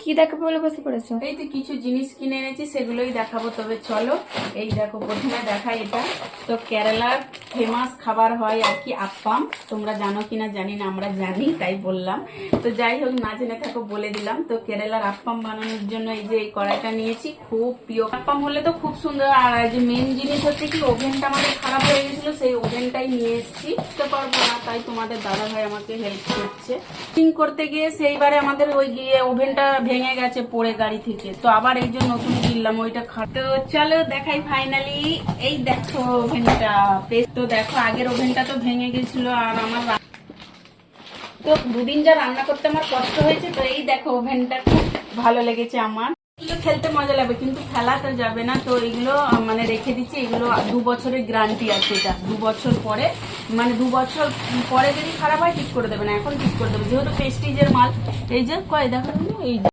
কি দেখাবো বলে বসে পড়েছো? এই তো কিছু জিনিস কিনে এনেছি, সেগুলোই দেখাবো। তবে চলো, এই দেখো, প্রথমে দেখাই এটা। তো কেরালার ফেমাস খাবার হয় আর কি আপ্পাম। তোমরা জানো কিনা জানি না, আমরা জানি তাই বললাম। তো যাই হোক, না জেনে থাকো বলে দিলাম। তো কেরালার আপ্পাম বানানোর জন্য এই যে এই কড়াইটা নিয়েছি, খুব প্রিয়। আপ্পাম হলে তো খুব সুন্দর। আর যে মেন জিনিস হচ্ছে কি, ওভেনটা আমাদের খারাপ হয়ে গেছিল, সেই ওভেনটাই নিয়ে এসেছি। বুঝতে পারবো না, তাই তোমাদের দাদা ভাই আমাকে হেল্প করছে। কুকিং করতে গিয়ে সেইবারে আমাদের ওই গিয়ে ওভেনটা ভেঙে গেছে পড়ে গাড়ি থেকে, তো আবার এই জন্য নতুন কিনলাম ওইটা তো চলো দেখাই ফাইনালি। এই দেখো ওভেনটা। তো দেখো, আগের ওভেনটা তো ভেঙে গেছিল, আর আমার তো দুদিন যা রান্না করতে আমার কষ্ট হয়েছে। তো এই দেখো ওভেনটা খুব ভালো লেগেছে আমার। এগুলো খেলতে মজা লাগবে, কিন্তু ফেলা তো যাবে না। তো এগুলো মানে রেখে দিচ্ছি। এগুলো 2 বছরের গ্যারান্টি আছে। এটা 2 বছর পরে, মানে 2 বছর পরে যদি খারাপ হয় ঠিক করে দেবে না, এখন ঠিক করে দেবে, যেহেতু প্রেস্টিজের মাল। এই যে কয় দেখো, এই